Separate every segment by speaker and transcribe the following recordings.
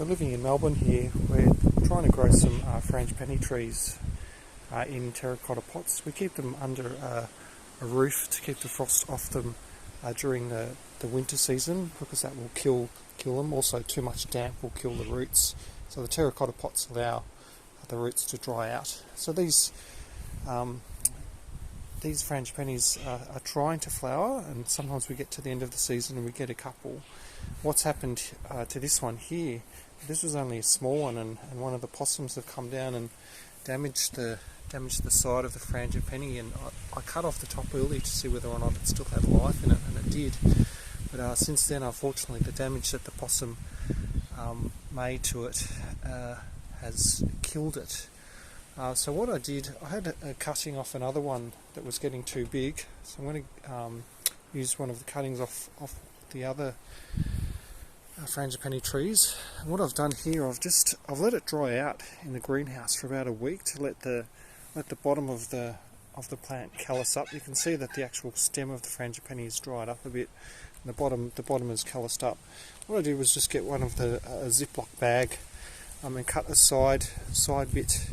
Speaker 1: So living in Melbourne here, we're trying to grow some frangipani trees in terracotta pots. We keep them under a roof to keep the frost off them during the winter season, because that will kill them. Also, too much damp will kill the roots. So the terracotta pots allow the roots to dry out. So these frangipanis are trying to flower, and sometimes we get to the end of the season and we get a couple. What's happened to this one here? This was only a small one, and one of the possums have come down and damaged the side of the frangipani, and I cut off the top early to see whether or not it still had life in it, and it did. But since then, unfortunately, the damage that the possum made to it has killed it. So what I did, I had a cutting off another one that was getting too big, so I'm going to use one of the cuttings off the other frangipani trees. And what I've done here, I've let it dry out in the greenhouse for about a week to let the bottom of the plant callus up. You can see that the actual stem of the frangipani is dried up a bit, and the bottom is calloused up. What I did was just get one of a Ziploc bag and cut a side bit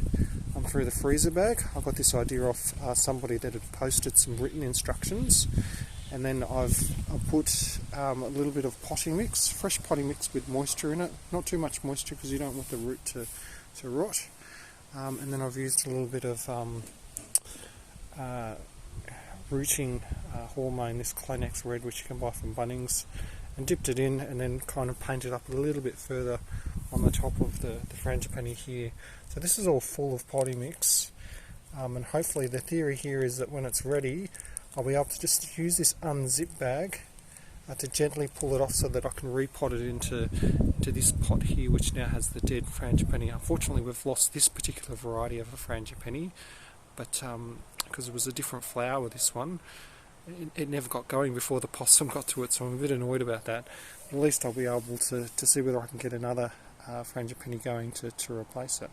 Speaker 1: through the freezer bag. I got this idea off somebody that had posted some written instructions, and then I've put a little bit of potting mix, fresh potting mix with moisture in it, not too much moisture because you don't want the root to rot, and then I've used a little bit of rooting hormone, this Clanex Red, which you can buy from Bunnings, and dipped it in, and then kind of painted up a little bit further on the top of the frangipani here. So this is all full of potting mix, and hopefully the theory here is that when it's ready, I'll be able to just use this unzip bag to gently pull it off so that I can repot it into this pot here, which now has the dead frangipani. Unfortunately, we've lost this particular variety of a frangipani, but because it was a different flower, this one, it never got going before the possum got to it, so I'm a bit annoyed about that. At least I'll be able to see whether I can get another frangipani going to replace it.